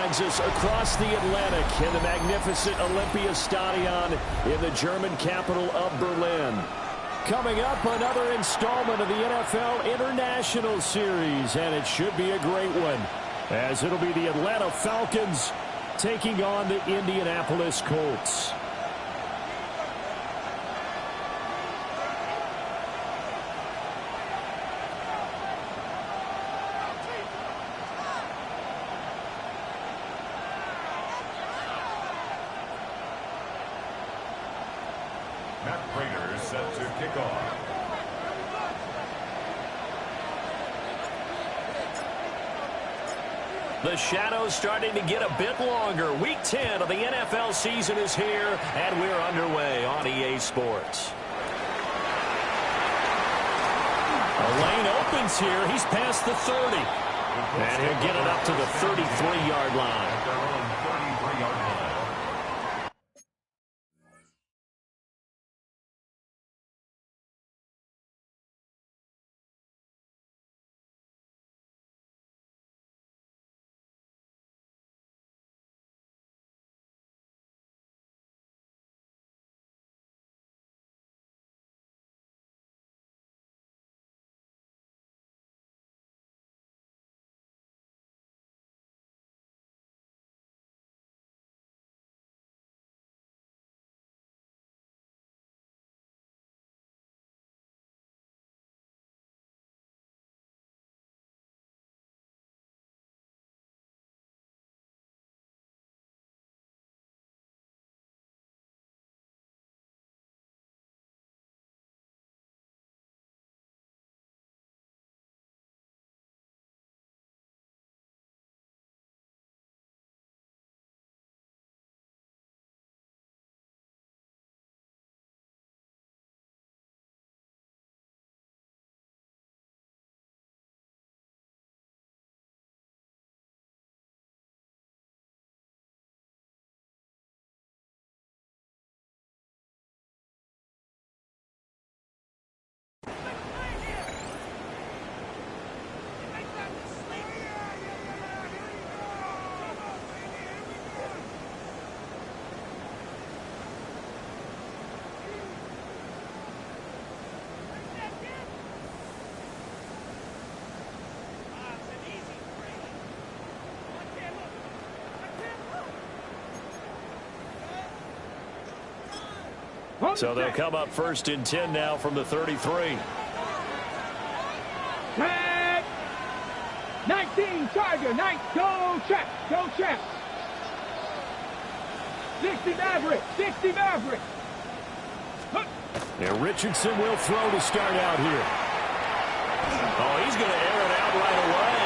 joins us across the Atlantic in the magnificent Olympia Stadion in the German capital of Berlin. Coming up, another installment of the NFL International Series, and it should be a great one, as it'll be the Atlanta Falcons taking on the Indianapolis Colts. Set to kick off. The shadow's starting to get a bit longer. Week 10 of the NFL season is here, and we're underway on EA Sports. The lane opens here. He's past the 30. And he'll get it up to the 33-yard line. So they'll come up first and 10 now from the 33. 19 Charger, go check, go check. 60 Maverick, 60 Maverick. And Richardson will throw to start out here. Oh, he's going to air it out right away.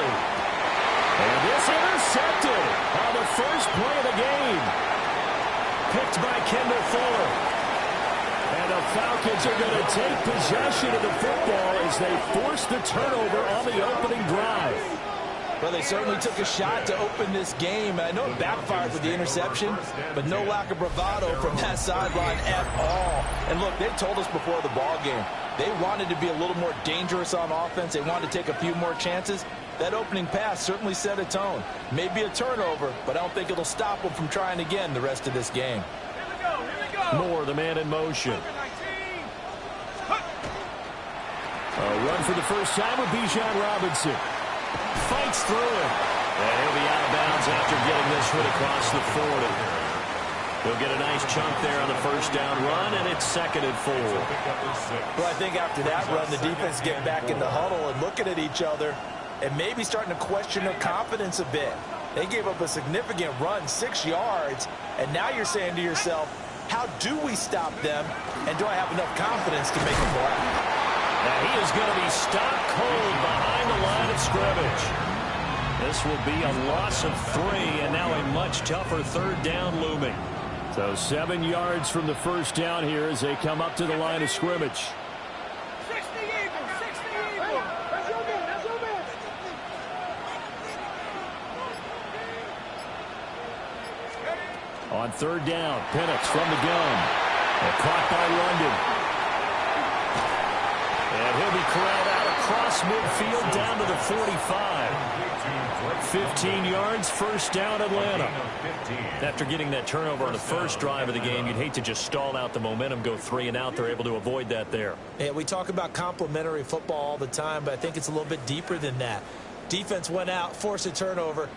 And this intercepted on the first play of the game. Picked by Kendall Fuller. And the Falcons are going to take possession of the football as they force the turnover on the opening drive. Well, they certainly took a shot to open this game. I know it backfired with the interception, but no lack of bravado from that sideline at all. And look, they told us before the ball game, they wanted to be a little more dangerous on offense. They wanted to take a few more chances. That opening pass certainly set a tone. Maybe a turnover, but I don't think it'll stop them from trying again the rest of this game. More the man in motion. A run for the first time with Bijan Robinson. Fights through it. And he'll be out of bounds after getting this one across the 40. He'll get a nice chunk there on the first down run, and it's 2nd and 4. Well, I think after that run, the defense get back in the huddle and looking at each other and maybe starting to question their confidence a bit. They gave up a significant run, 6 yards, and now you're saying to yourself, how do we stop them, and do I have enough confidence to make a play? Now he is going to be stopped cold behind the line of scrimmage. This will be a loss of 3, and now a much tougher third down looming. So 7 yards from the first down here as they come up to the line of scrimmage. 60 Eagles, 60 Eagles. That's your man, that's your man. On third down, Penix from the gun. And caught by London. And he'll be corralled out across midfield down to the 45. 15 yards, first down, Atlanta. After getting that turnover on the first drive of the game, you'd hate to just stall out the momentum, go 3 and out. They're able to avoid that there. Yeah, we talk about complementary football all the time, but I think it's a little bit deeper than that. Defense went out, forced a turnover,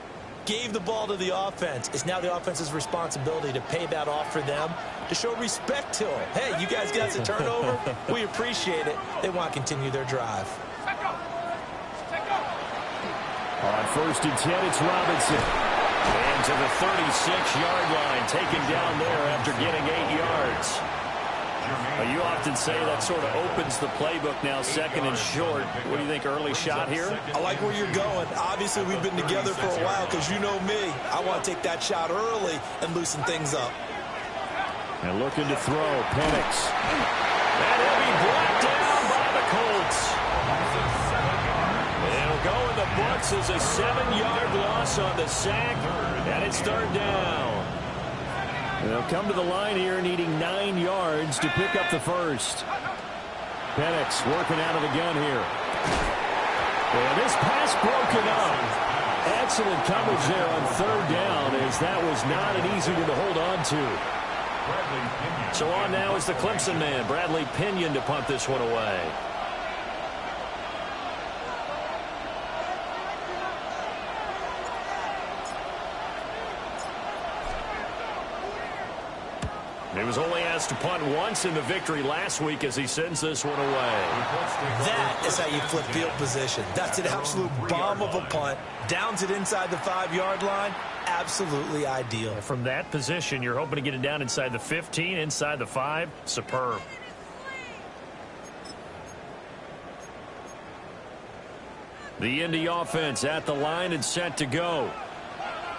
gave the ball to the offense. It's now the offense's responsibility to pay that off for them, to show respect to them. Hey, you guys got the turnover. We appreciate it. They want to continue their drive. On 1st and 10, it's Robinson. And to the 36-yard line, taken down there after getting 8 yards. You often say that sort of opens the playbook now, 2nd and short. What do you think, early shot here? I like where you're going. Obviously, we've been together for a while because you know me. I want to take that shot early and loosen things up. And looking to throw, Penix. And he'll be brought down by the Colts. It'll go in the books as a 7-yard loss on the sack, and it's 3rd down. They'll come to the line here needing 9 yards to pick up the first. Penix working out of the gun here. And this pass broken up. Excellent coverage there on 3rd down, as that was not an easy one to hold on to. So on now is the Clemson man, Bradley Pinion, to punt this one away. He was only asked to punt once in the victory last week as he sends this one away. That is how you flip field position. That's an absolute bomb of a punt. Downs it inside the 5-yard line. Absolutely ideal. From that position, you're hoping to get it down inside the 15, inside the 5. Superb. The Indy offense at the line and set to go.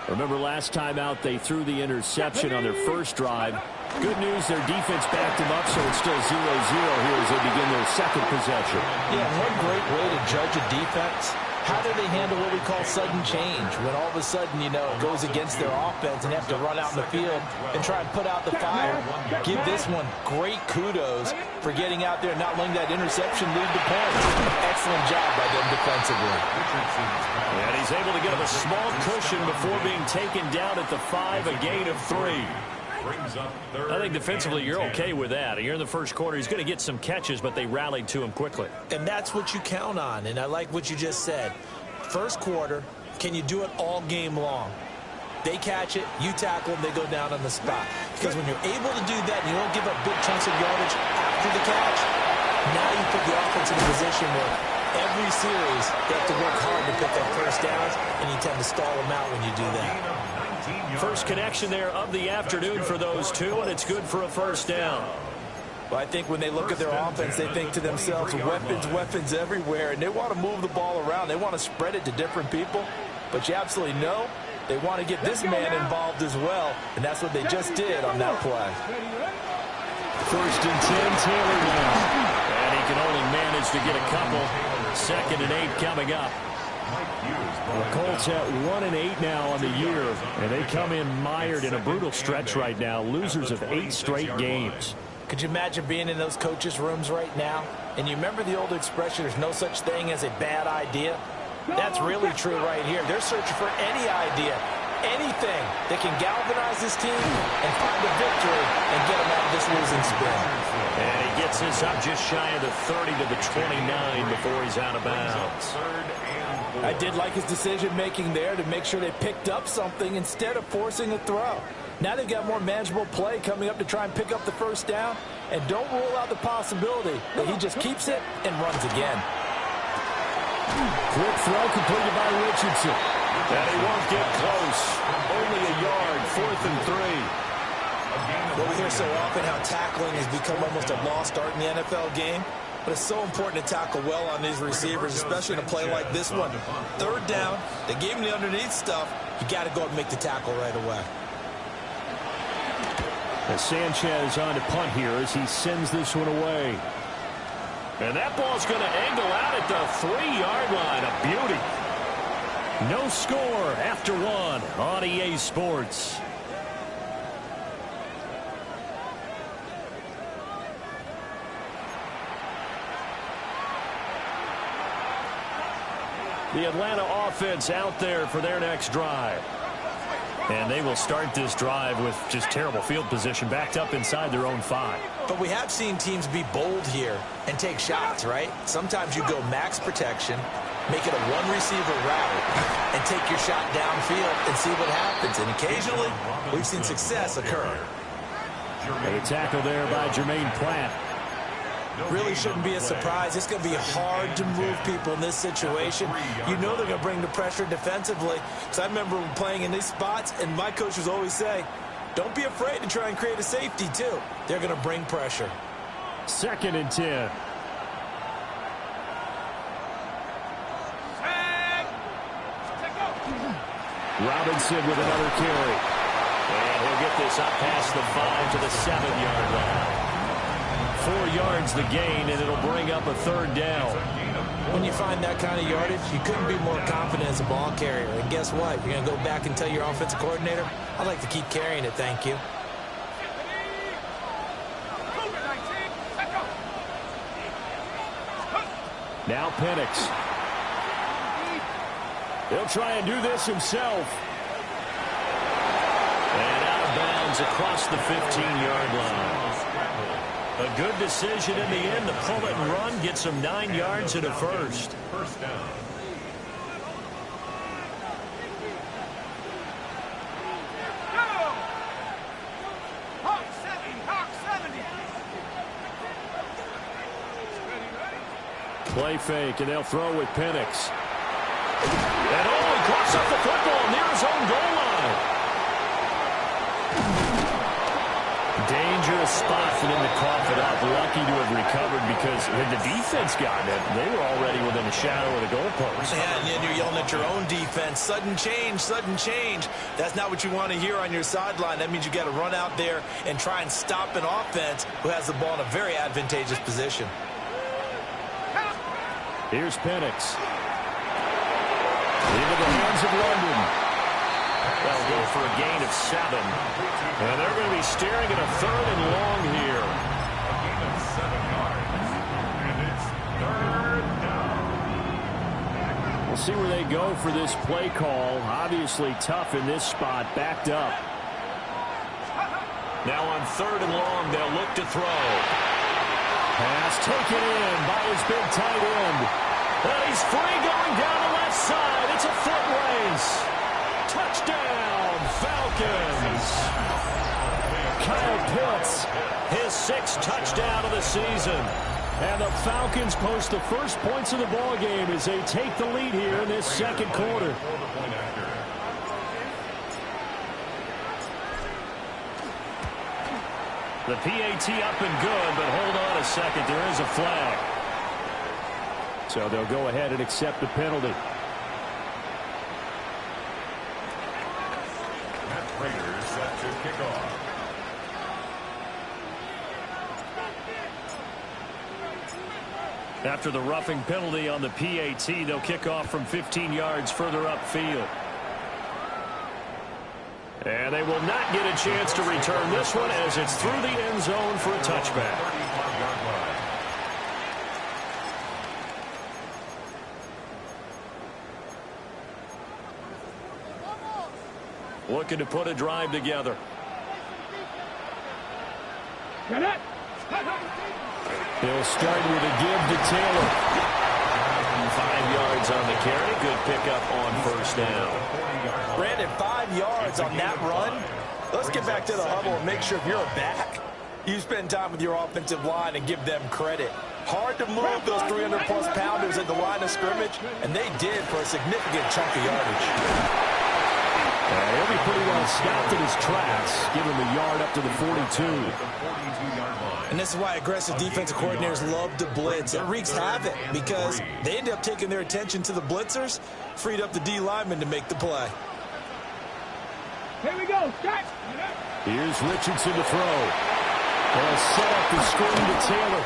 Remember last time out they threw the interception on their first drive. Good news, their defense backed them up, so it's still 0-0 here as they begin their second possession. Yeah, one great way to judge a defense. How do they handle what we call sudden change? When all of a sudden, you know, it goes against their offense and have to run out in the field and try and put out the fire. Give this one great kudos for getting out there and not letting that interception lead to points. Excellent job by them defensively. And he's able to get him a small cushion before being taken down at the 5, a gain of 3. I think defensively you're okay with that. Here in the first quarter, he's going to get some catches, but they rallied to him quickly. And that's what you count on, and I like what you just said. First quarter, can you do it all game long? They catch it, you tackle them, they go down on the spot. Because when you're able to do that and you don't give up big chunks of yardage after the catch, now you put the offense in a position where every series they have to work hard to pick up first downs, and you tend to stall them out when you do that. First connection there of the afternoon for those two, and it's good for a first down. Well, I think when they look at their offense, they think to themselves, weapons everywhere, and they want to move the ball around. They want to spread it to different people, but you absolutely know they want to get this man involved as well, and that's what they just did on that play. 1st and 10, Taylor now. And he can only manage to get a couple. 2nd and 8 coming up. The Colts at 1-8 now on the year, and they come in mired in a brutal stretch right now, losers of 8 straight games. Could you imagine being in those coaches' rooms right now? And you remember the old expression, there's no such thing as a bad idea? That's really true right here. They're searching for any idea, anything that can galvanize this team and find a victory and get them out of this losing spin. And he gets this up just shy of the 30 to the 29 before he's out of bounds. I did like his decision-making there to make sure they picked up something instead of forcing a throw. Now they've got more manageable play coming up to try and pick up the first down, and don't rule out the possibility that he just keeps it and runs again. Quick throw completed by Richardson. And he won't get close. Only a yard, 4th and 3. Well, we hear so often how tackling has become almost a lost art in the NFL game. But it's so important to tackle well on these receivers, especially in a play like this one. 3rd down, they gave him the underneath stuff. You got to go and make the tackle right away. As Sanchez on to punt here as he sends this one away. And that ball's going to angle out at the 3-yard line. A beauty. No score after 1 on EA Sports. The Atlanta offense out there for their next drive. And they will start this drive with just terrible field position, backed up inside their own 5. But we have seen teams be bold here and take shots, right? Sometimes you go max protection, make it a one-receiver route, and take your shot downfield and see what happens. And occasionally, we've seen success occur. And a tackle there by Jermaine Pratt. Really shouldn't be a surprise. It's going to be hard to move people in this situation. You know they're going to bring the pressure defensively. So I remember playing in these spots, and my coaches always say, don't be afraid to try and create a safety, too. They're going to bring pressure. 2nd and 10. Robinson with another carry. And he'll get this up past the 5 to the 7-yard line. 4 yards the gain, and it'll bring up a 3rd down. When you find that kind of yardage, you couldn't be more confident as a ball carrier. And guess what? You're going to go back and tell your offensive coordinator, I'd like to keep carrying it, thank you. Now Penix. He'll try and do this himself. And out of bounds across the 15-yard line. A good decision in the end to pull it and run, gets him 9 yards and a first. First down. Play fake, and they'll throw with Penix. And he crosses up the football near his own goal line. Dangerous spot for them to cough it up. Lucky to have recovered because had the defense gotten it, they were already within a shadow of the goalpost. Yeah, and you're yelling at your own defense. Sudden change, sudden change. That's not what you want to hear on your sideline. That means you got to run out there and try and stop an offense who has the ball in a very advantageous position. Here's Penix. Into the hands of London. They'll go for a gain of 7. And they're going to be staring at a 3rd and long here. A gain of 7 yards. And it's 3rd down. We'll see where they go for this play call. Obviously tough in this spot, backed up. Now on 3rd and long, they'll look to throw. Pass taken in by his big tight end. And he's free going down the left side. It's a foot race. Touchdown, Falcons. Kyle Pitts, his 6th touchdown of the season. And the Falcons post the first points of the ball game as they take the lead here in this 2nd quarter. The PAT up and good, but hold on a second. There is a flag. So they'll go ahead and accept the penalty. Raiders set to kick off. After the roughing penalty on the PAT, they'll kick off from 15 yards further upfield. And they will not get a chance to return this one as it's through the end zone for a touchback. Looking to put a drive together. He'll start with a give to Taylor. 5 yards on the carry. Good pickup on 1st down. Brandon, 5 yards on that run. Let's get back to the huddle and make sure if you're a back, you spend time with your offensive line and give them credit. Hard to move those 300-plus pounders at the line of scrimmage, and they did for a significant chunk of yardage. He'll be pretty well stopped in his tracks. Give him a yard up to the 42. And this is why aggressive defensive coordinators love to blitz. It wreaks havoc because they end up taking their attention to the blitzers, freed up the D lineman to make the play. Here we go. Start. Here's Richardson to throw. They'll set up the screen to Taylor.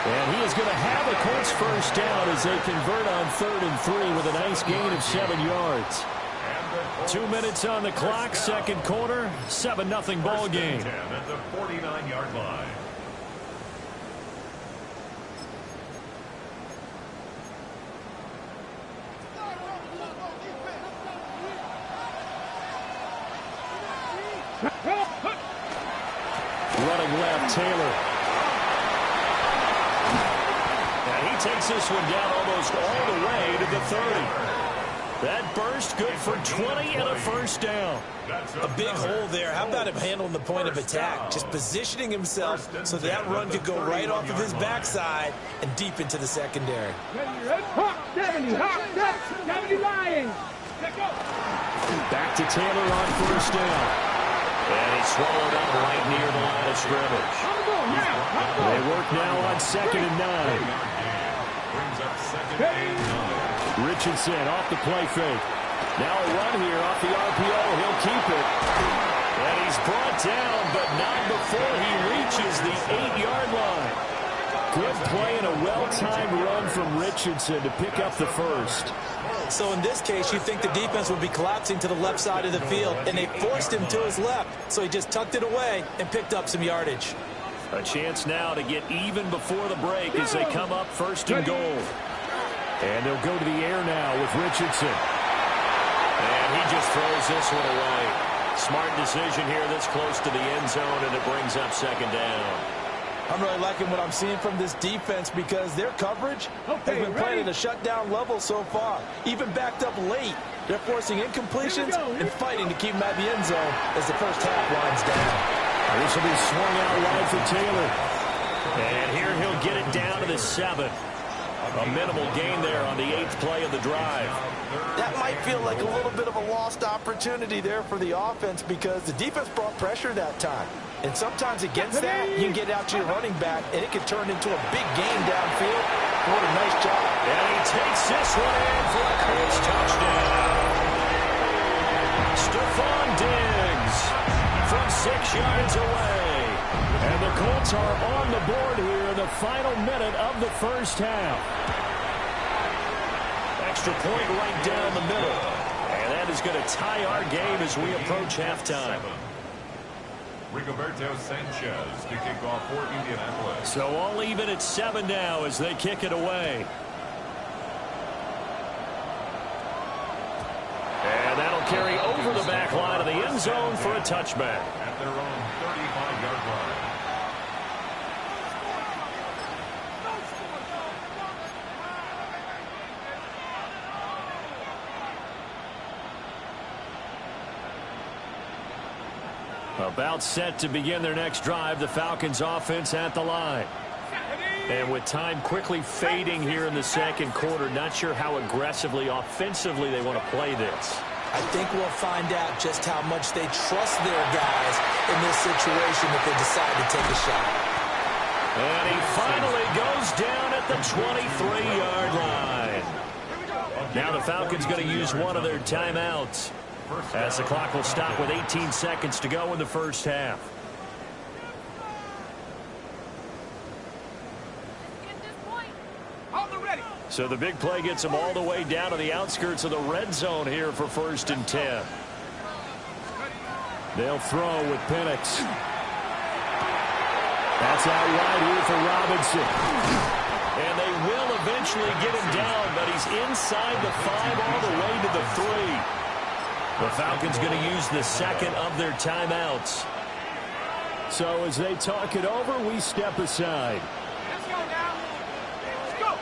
And he is going to have the Colts first down as they convert on 3rd and 3 with a nice gain of 7 yards. 2 minutes on the clock, 2nd quarter, 7-0 ball game. At the 49-yard line. Running left, Taylor. And he takes this one down almost all the way to the 30. That burst good for 20 and a first down. A big hole there. How about him handling the point of attack? Just positioning himself so that run could go right off of his backside and deep into the secondary. Hawk 70 Lions. Back to Taylor on first down. And he's swallowed up right near the line of scrimmage. They work now on 2nd and 9. Richardson off the play fake. Now a run here off the RPO. He'll keep it. And he's brought down, but not before he reaches the 8-yard line. Good play and a well-timed run from Richardson to pick up the first. So in this case, you think the defense would be collapsing to the left side of the field, and they forced him to his left. So he just tucked it away and picked up some yardage. A chance now to get even before the break as they come up 1st and goal. And they'll go to the air now with Richardson. And he just throws this one away. Smart decision here this close to the end zone, and it brings up 2nd down. I'm really liking what I'm seeing from this defense because their coverage has been playing at a shutdown level so far. Even backed up late, they're forcing incompletions and fighting to keep them at the end zone as the first half winds down. This will be swung out wide for Taylor. And here he'll get it down to the 7. A minimal gain there on the 8th play of the drive. That might feel like a little bit of a lost opportunity there for the offense because the defense brought pressure that time. And sometimes against that, you can get out to your running back, and it can turn into a big gain downfield. What a nice job. And he takes this one in for a Colts touchdown. Stephon Diggs from 6 yards away. And the Colts are on the board here in the final minute of the first half. Extra point right down the middle. And that is going to tie our game as we approach halftime. Rigoberto Sanchez to kick off for Indianapolis. So all even at 7 now as they kick it away. And that'll carry over the back line of the end zone for a touchback. At their own 35-yard line. About set to begin their next drive, the Falcons offense at the line. And with time quickly fading here in the second quarter, not sure how aggressively, offensively they want to play this. I think we'll find out just how much they trust their guys in this situation if they decide to take a shot. And he finally goes down at the 23-yard line. Now the Falcons going to use one of their timeouts, as the clock will stop with 18 seconds to go in the first half. So the big play gets them all the way down to the outskirts of the red zone here for 1st and 10. They'll throw with Penix. That's out wide here for Robinson. And they will eventually get him down, but he's inside the 5 all the way to the 3. The Falcons going to use the second of their timeouts. So as they talk it over, we step aside. Let's go now. Let's go.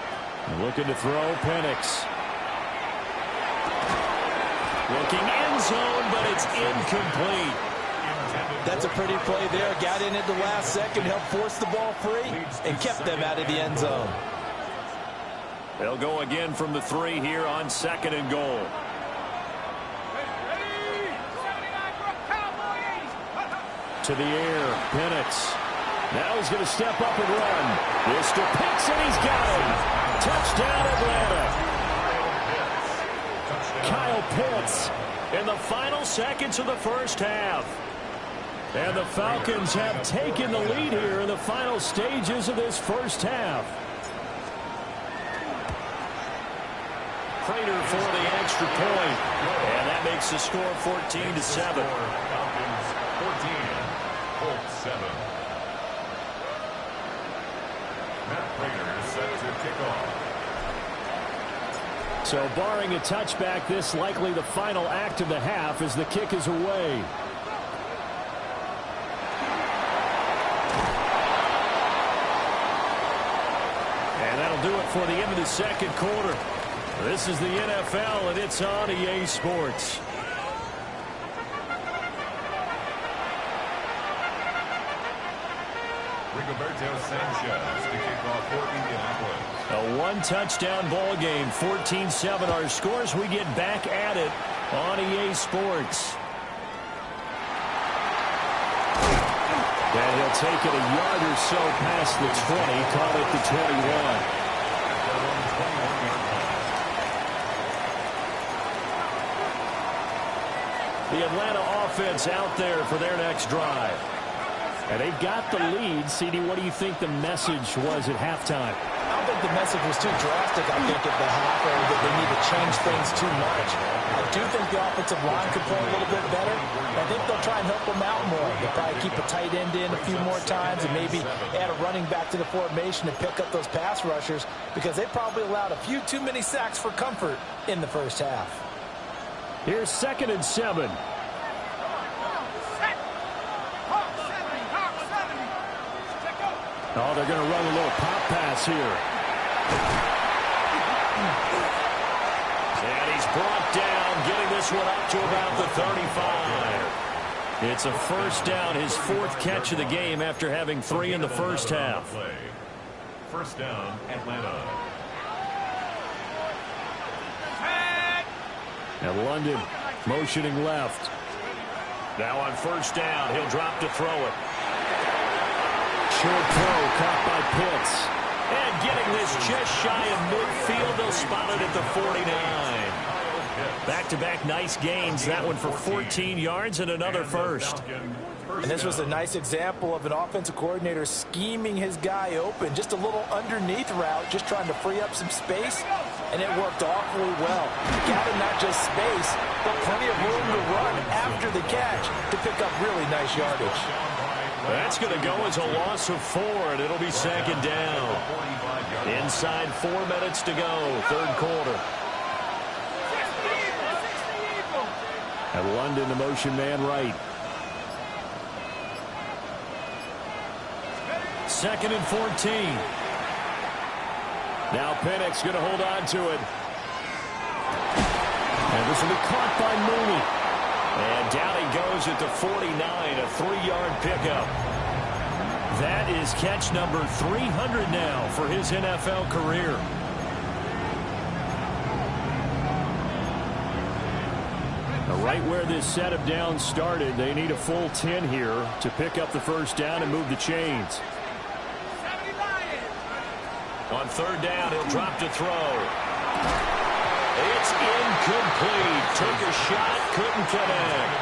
Looking to throw, Penix. Looking end zone, but it's incomplete. That's a pretty play there. Got in at the last second, helped force the ball free, and kept them out of the end zone. They'll go again from the 3 here on 2nd and goal. To the air, Penix. Now he's going to step up and run. Mr. Pitts, and he's got him. Touchdown, Atlanta. Kyle Pitts in the final seconds of the first half. And the Falcons have taken the lead here in the final stages of this first half. Prater for the extra point. And that makes the score 14-7. Falcons 14, Colts 7. Matt Prater is set to kick off. So barring a touchback, this likely the final act of the half as the kick is away. that'll do it for the end of the second quarter. This is the NFL, and it's on EA Sports. Rigoberto Sanchez to kick off for Indianapolis. A one-touchdown ball game, 14-7 our scores. We get back at it on EA Sports. And he'll take it a yard or so past the 20, caught at the 21. The Atlanta offense out there for their next drive. And they've got the lead. CD, what do you think the message was at halftime? I don't think the message was too drastic, I think, at the half, or that they need to change things too much. I do think the offensive line could play a little bit better. I think they'll try and help them out more. They'll probably keep a tight end in a few more times and maybe add a running back to the formation to pick up those pass rushers, because they probably allowed a few too many sacks for comfort in the first half. Here's 2nd and 7. Oh, they're going to run a little pop pass here. And he's brought down, getting this one up to about the 35. It's a first down, his 4th catch of the game after having 3 in the first half. First down, Atlanta. And London motioning left. Now on first down, he'll drop to throw it. Short throw caught by Pitts. And getting this just shy of midfield, they'll spot it at the 49. Back-to-back nice gains. That one for 14 yards and another first. And this was a nice example of an offensive coordinator scheming his guy open. Just a little underneath route, just trying to free up some space. And it worked awfully well. Gathered not just space, but plenty of room to run after the catch to pick up really nice yardage. That's going to go as a loss of 4, and it'll be 2nd down. Inside 4 minutes to go, 3rd quarter. And London, the motion man right. 2nd and 14. Now Penix going to hold on to it. And this will be caught by Mooney. And down he goes at the 49, a 3-yard pickup. That is catch number 300 now for his NFL career. Right where this set of downs started, they need a full 10 here to pick up the first down and move the chains. On 3rd down, he'll drop to throw. It's incomplete. Took a shot, couldn't connect.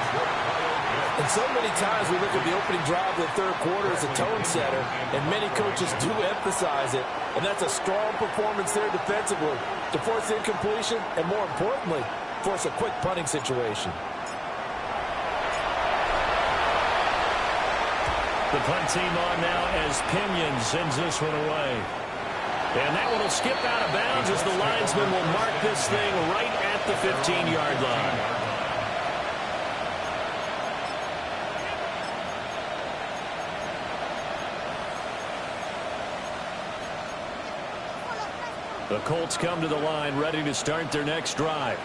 And so many times we look at the opening drive of the 3rd quarter as a tone setter, and many coaches do emphasize it. And that's a strong performance there defensively to force incompletion and, more importantly, force a quick punting situation. The punt team on now as Pinion sends this one away. And that one will skip out of bounds as the linesman will mark this thing right at the 15-yard line. The Colts come to the line ready to start their next drive.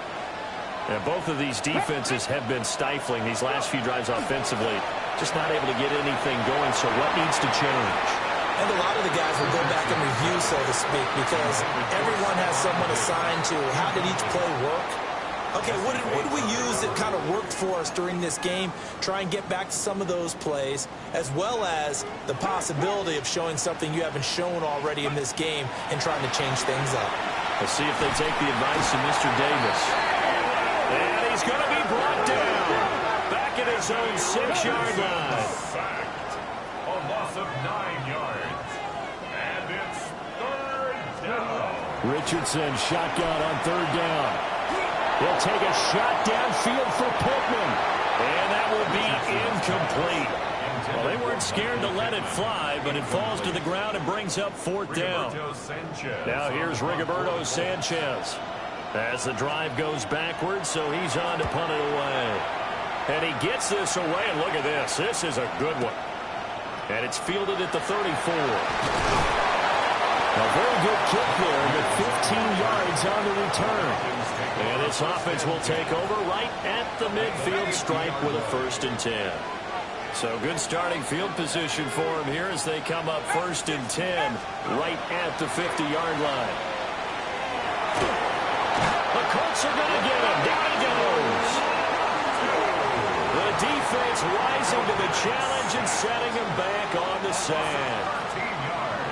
And both of these defenses have been stifling these last few drives offensively. Just not able to get anything going, so what needs to change? And a lot of the guys will go back and review, so to speak, because everyone has someone assigned to how did each play work. Okay, what did we use that kind of worked for us during this game? Try and get back to some of those plays, as well as the possibility of showing something you haven't shown already in this game and trying to change things up. Let's see if they take the advice of Mr. Davis. And he's going to be brought down. Back at his own 6-yard line. Sacked. A loss of 9 yards. And it's 3rd down. Richardson shotgun on 3rd down. He'll take a shot downfield for Pittman. And that will be incomplete. Well, they weren't scared to let it fly, but it falls to the ground and brings up 4th down. Now here's Rigoberto Sanchez. As the drive goes backwards, so he's on to punt it away. And he gets this away, and look at this. This is a good one. And it's fielded at the 34. A very good kick there, but 15 yards on the return. And this offense will take over right at the midfield stripe with a 1st and 10. So good starting field position for him here as they come up 1st and 10 right at the 50-yard line. The Colts are going to get him. Down he goes. The defense rising to the challenge and setting him back on the sand.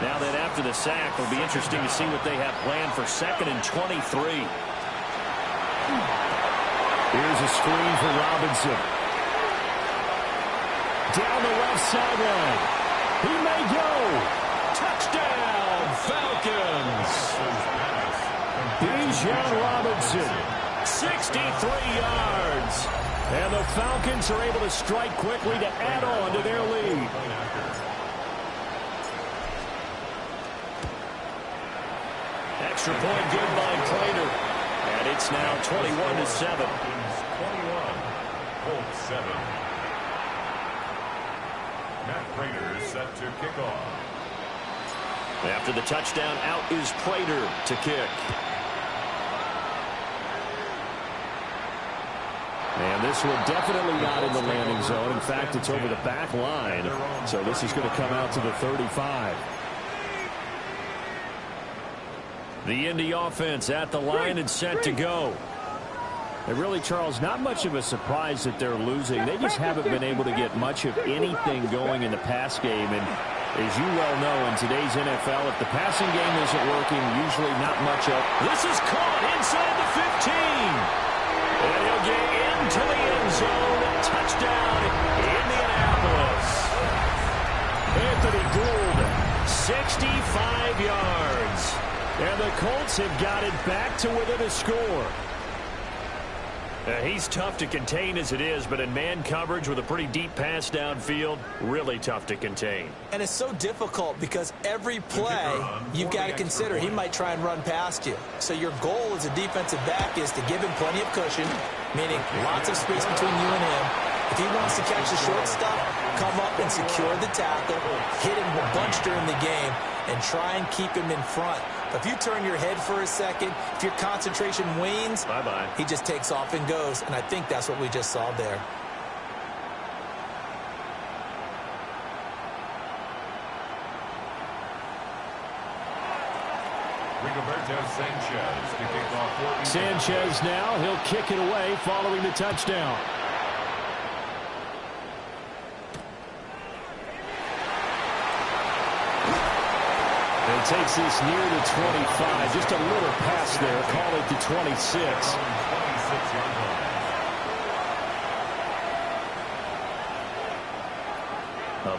Now that after the sack, it'll be interesting to see what they have planned for 2nd and 23. Here's a screen for Robinson. Down the left sideline. He may go. Touchdown, Falcons. Bijan Robinson, 63 yards. And the Falcons are able to strike quickly to add on to their lead. Extra point good by Prater. And it's now 21-7. 21, Colts 7. Matt Prater is set to kick off. After the touchdown, out is Prater to kick. And this one definitely not in the landing zone. In fact, it's over the back line. So this is going to come out to the 35. The Indy offense at the line and set to go. And really, Charles, not much of a surprise that they're losing. They just haven't been able to get much of anything going in the pass game. And as you well know, in today's NFL, if the passing game isn't working, usually not much of. This is caught inside the 15. And he'll get into the end zone. Touchdown, Indianapolis. Anthony Gould, 65 yards. And the Colts have got it back to within a score. He's tough to contain as it is, but in man coverage with a pretty deep pass downfield, really tough to contain. And it's so difficult because every play you've got to consider he might try and run past you. So your goal as a defensive back is to give him plenty of cushion, meaning lots of space between you and him. If he wants to catch the short stuff, come up and secure the tackle, hit him a bunch during the game, and try and keep him in front. But if you turn your head for a second, if your concentration wanes, bye-bye. He just takes off and goes. And I think that's what we just saw there. Sanchez to kick off. Sanchez now, he'll kick it away following the touchdown. And takes this near the 25. Just a little pass there. Call it the 26.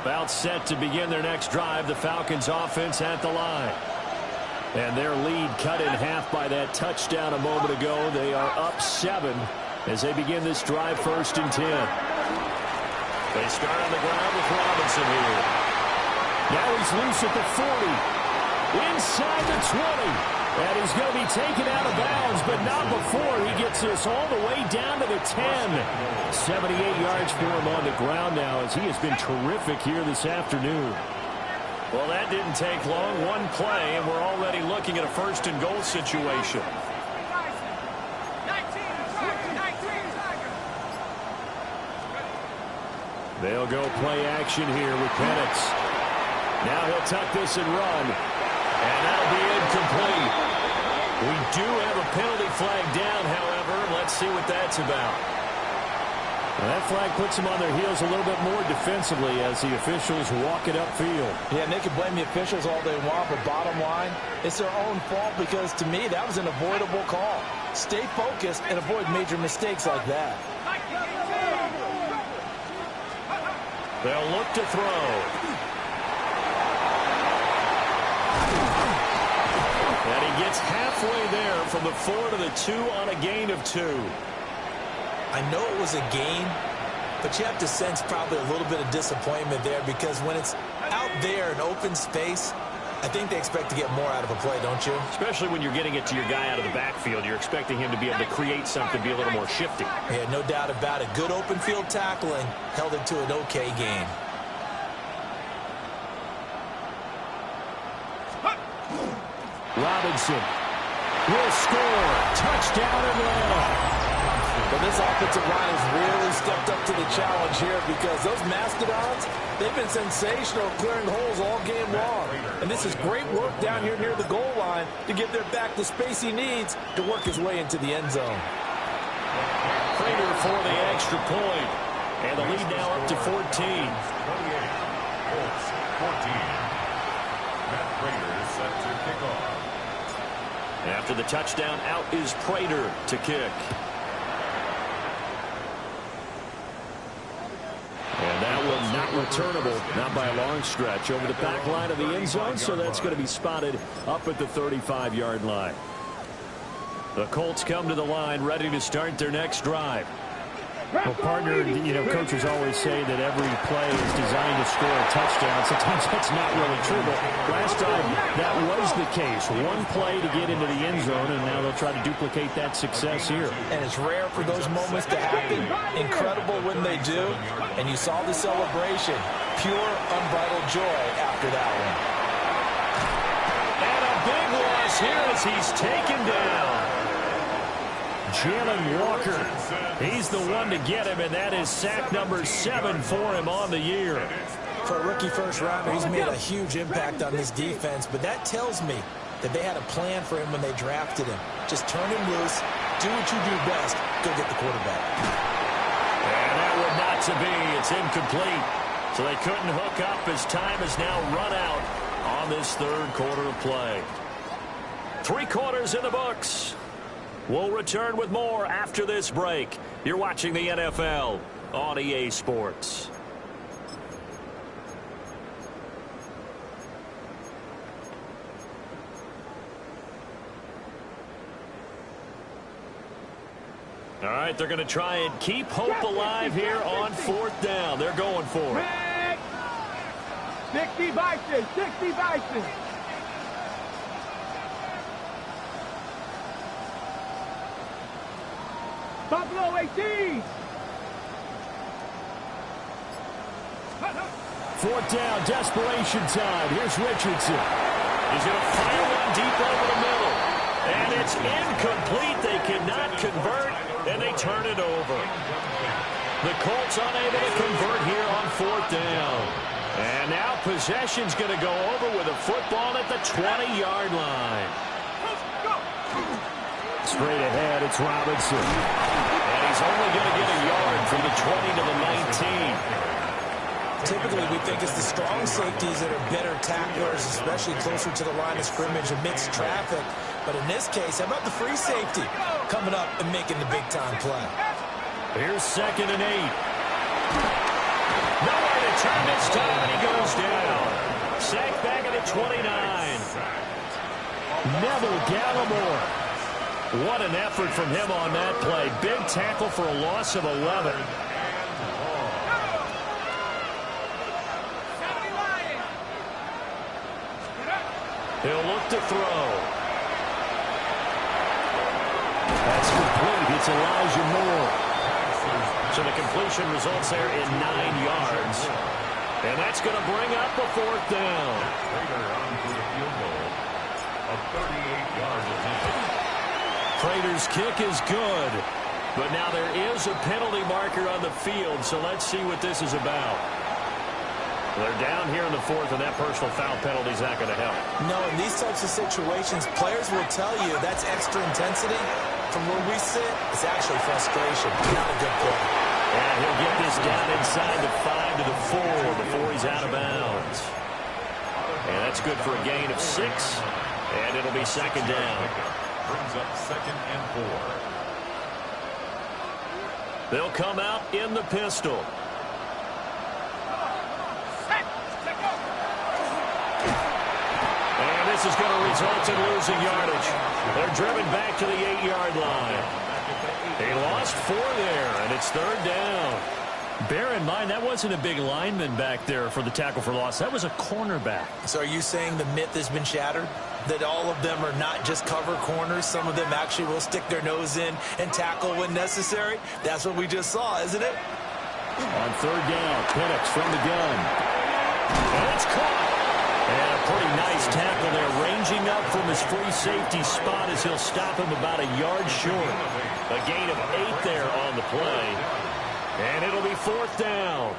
About set to begin their next drive. The Falcons offense at the line. And their lead cut in half by that touchdown a moment ago. They are up 7 as they begin this drive 1st and 10. They start on the ground with Robinson here. Now he's loose at the 40. Inside the 20. And he's going to be taken out of bounds, but not before he gets this all the way down to the 10. 78 yards for him on the ground now as he has been terrific here this afternoon. Well, that didn't take long. One play, and we're already looking at a 1st and goal situation. They'll go play action here with Penix. Now he'll tuck this and run. And that'll be incomplete. We do have a penalty flag down, however. Let's see what that's about. Well, that flag puts them on their heels a little bit more defensively as the officials walk it upfield. Yeah, and they can blame the officials all they want, but bottom line, it's their own fault because, to me, that was an avoidable call. Stay focused and avoid major mistakes like that. They'll look to throw. And he gets halfway there from the 4 to the 2 on a gain of 2. I know it was a gain, but you have to sense probably a little bit of disappointment there because when it's out there in open space, I think they expect to get more out of a play, don't you? Especially when you're getting it to your guy out of the backfield. You're expecting him to be able to create something, be a little more shifty. Yeah, no doubt about it. Good open field tackling held it to an okay gain. Robinson will score. Touchdown Atlanta. Well, this offensive line has really stepped up to the challenge here because those Mastodons, they've been sensational clearing holes all game long. And this is great work down here near the goal line to give their back the space he needs to work his way into the end zone. Prater for the extra point. And the lead now up to 14. 28. Colts 14. Matt Prater is set to kick off. After the touchdown, out is Prater to kick. And that one not returnable, not by a long stretch, over the back line of the end zone, so that's going to be spotted up at the 35-yard line. The Colts come to the line, ready to start their next drive. Well, partner, you know, coaches always say that every play is designed to score a touchdown. Sometimes that's not really true, but last time that was the case. One play to get into the end zone, and now they'll try to duplicate that success here. And it's rare for those moments to happen. Incredible when they do. And you saw the celebration. Pure, unbridled joy after that one. And a big loss here as he's taken down. Jalen Walker, he's the one to get him, and that is sack number 7 for him on the year. For a rookie first-rounder, he's made a huge impact on this defense, but that tells me that they had a plan for him when they drafted him. Just turn him loose, do what you do best, go get the quarterback. And that would not to be. It's incomplete. So they couldn't hook up as time has now run out on this third quarter of play. 3 quarters in the books. We'll return with more after this break. You're watching the NFL on EA Sports. All right, they're going to try and keep hope alive here on 4th down. They're going for it. 60 Vikings, 60 Vikings. Buffalo 18. 4th down, desperation time. Here's Richardson. He's going to fire one deep over the middle. And it's incomplete. They cannot convert, and they turn it over. The Colts unable to convert here on 4th down. And now possession's going to go over with a football at the 20-yard line. Straight ahead, it's Robinson. And he's only going to get a yard from the 20 to the 19. Typically, we think it's the strong safeties that are better tacklers, especially closer to the line of scrimmage amidst traffic. But in this case, how about the free safety coming up and making the big-time play? Here's 2nd and 8. Nowhere to turn this time, and he goes down. Sacked back at the 29. Neville Gallimore. What an effort from him on that play. Big tackle for a loss of 11. He'll look to throw. That's complete. It's Elijah Moore. So the completion results there in 9 yards. And that's going to bring up a 4th down. Prater on for the field goal. A 38-yard attempt. Prater's kick is good. But now there is a penalty marker on the field, so let's see what this is about. They're down here in the 4th, and that personal foul penalty is not going to help. No, in these types of situations, players will tell you that's extra intensity. From where we sit, it's actually frustration. Not a good play. And he'll get this down inside the 5 to the 4 before he's out of bounds. And that's good for a gain of 6, and it'll be 2nd down. Brings up 2nd and 4. They'll come out in the pistol. And this is going to result in losing yardage. They're driven back to the 8-yard line. They lost 4 there, and it's 3rd down. Bear in mind, that wasn't a big lineman back there for the tackle for loss. That was a cornerback. So are you saying the myth has been shattered? That all of them are not just cover corners? Some of them actually will stick their nose in and tackle when necessary? That's what we just saw, isn't it? On 3rd down, Penix from the gun. And it's caught. And a pretty nice tackle there, ranging up from his free safety spot as he'll stop him about a yard short. A gain of 8 there on the play. And it'll be 4th down.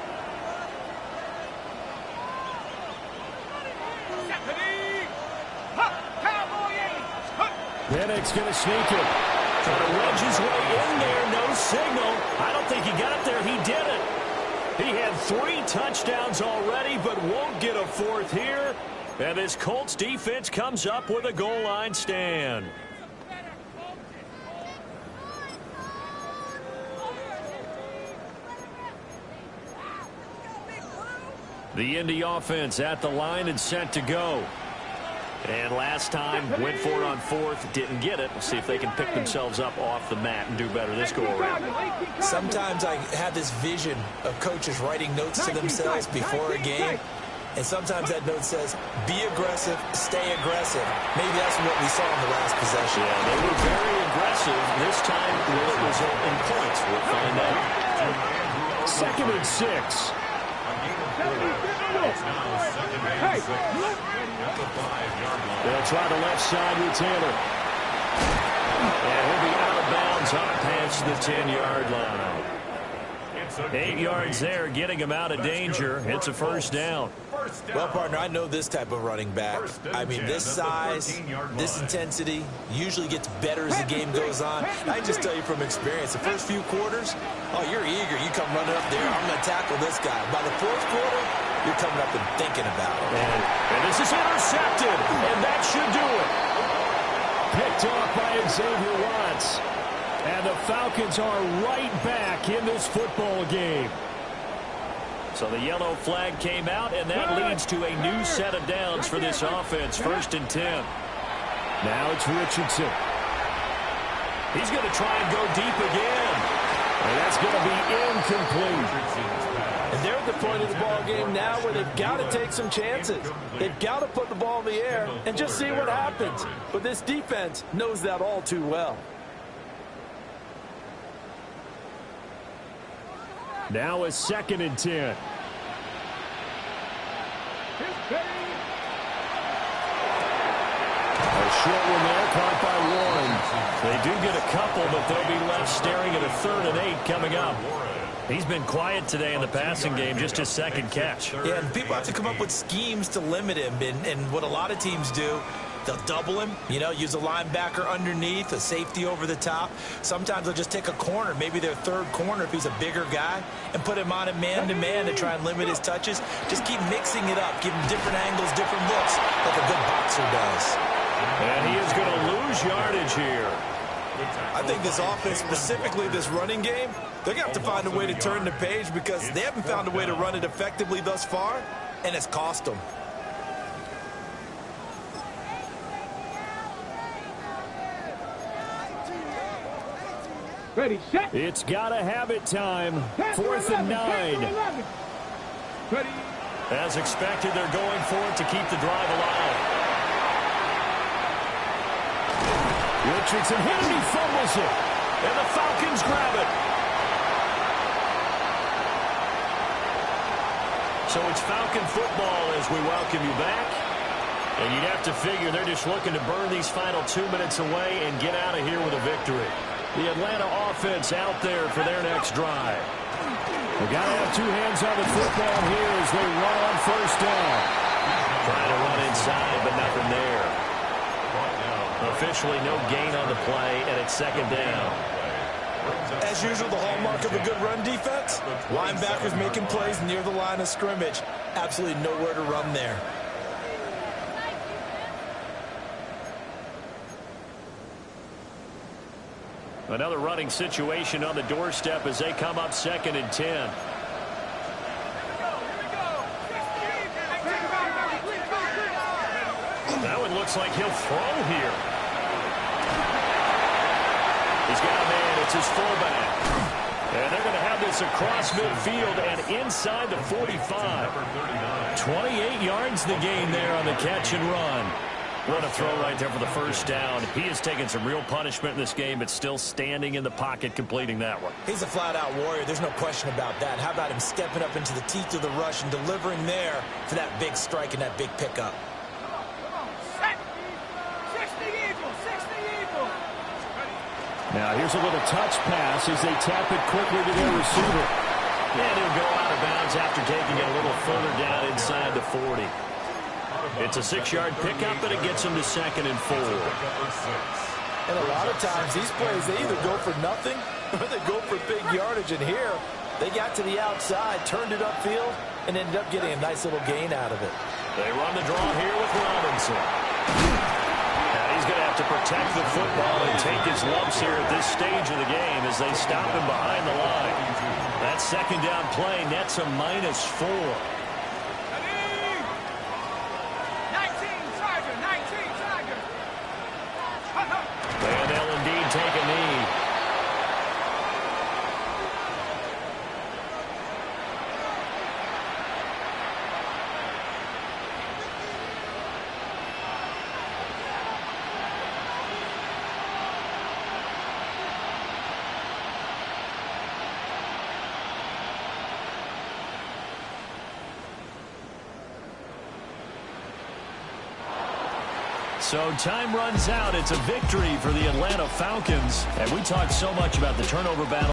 Pennick's going to sneak it. Trying to wedge his way in there. No signal. I don't think he got there. He did it. He had 3 touchdowns already, but won't get a 4th here. And this Colts defense comes up with a goal line stand. The Indy offense at the line and set to go. And last time, went for it on 4th, didn't get it. We'll see if they can pick themselves up off the mat and do better this go-around. Sometimes I have this vision of coaches writing notes to themselves before a game. And sometimes that note says, be aggressive, stay aggressive. Maybe that's what we saw in the last possession. Yeah, they were very aggressive. This time, will it result in points? We'll find out. 2nd and 6. They'll try the left side with Taylor. And he'll be out of bounds up past the 10-yard line. 8 yards there, getting him out of danger. It's a 1st down. Well, partner, I know this type of running back. I mean, this size, this intensity usually gets better as the game goes on. I just tell you from experience, the first few quarters, oh, you're eager. You come running up there, I'm going to tackle this guy. By the 4th quarter, you're coming up and thinking about it. And this is intercepted, and that should do it. Picked off by Xavier Watts. And the Falcons are right back in this football game. So the yellow flag came out, and that leads to a new set of downs for this offense. 1st and 10. Now it's Richardson. He's going to try and go deep again. And that's going to be incomplete. And they're at the point of the ball game now where they've got to take some chances. They've got to put the ball in the air and just see what happens. But this defense knows that all too well. Now a 2nd and 10. A short one there, caught by Warren. They do get a couple, but they'll be left staring at a 3rd and 8 coming up. He's been quiet today in the passing game, just his 2nd catch. Yeah, and people have to come up with schemes to limit him. And what a lot of teams do, they'll double him, use a linebacker underneath, a safety over the top. Sometimes they'll just take a corner, maybe their 3rd corner if he's a bigger guy, and put him on a man-to-man to try and limit his touches. Just keep mixing it up, give him different angles, different looks, like a good boxer does. And he is going to lose yardage here. I think this offense, specifically this running game, they're going to have to find a way to turn the page because they haven't found a way to run it effectively thus far, and it's cost them. Ready, set. It's got to have it time. 4th and 9. Ready. As expected, they're going for it to keep the drive alive. Richardson hit him, he fumbles it. And the Falcons grab it. So it's Falcon football as we welcome you back. And you'd have to figure they're just looking to burn these final 2 minutes away and get out of here with a victory. The Atlanta offense out there for their next drive. They got to have 2 hands on the football here as they run on 1st down. Trying to run inside, but nothing there. Officially no gain on the play, and it's 2nd down. As usual, the hallmark of a good run defense, linebackers making plays near the line of scrimmage. Absolutely nowhere to run there. Another running situation on the doorstep as they come up 2nd and 10. That one looks like he'll throw here. He's got a man. It's his fullback. And they're going to have this across midfield and inside the 45. 28 yards the gain there on the catch and run. What a throw right there for the first down. He has taken some real punishment in this game, but still standing in the pocket completing that one. He's a flat-out warrior. There's no question about that. How about him stepping up into the teeth of the rush and delivering there for that big strike and that big pickup? Now here's a little touch pass as they tap it quickly to their receiver. And he'll go out of bounds after taking it a little further down inside the 40. It's a 6-yard pickup, but it gets him to 2nd and 4. And a lot of times these plays, they either go for nothing or they go for big yardage. And here, they got to the outside, turned it upfield, and ended up getting a nice little gain out of it. They run the draw here with Robinson. Now he's going to have to protect the football and take his lumps here at this stage of the game as they stop him behind the line. That 2nd down play nets a -4. And they'll indeed take a knee. So time runs out. It's a victory for the Atlanta Falcons. And we talked so much about the turnover battle.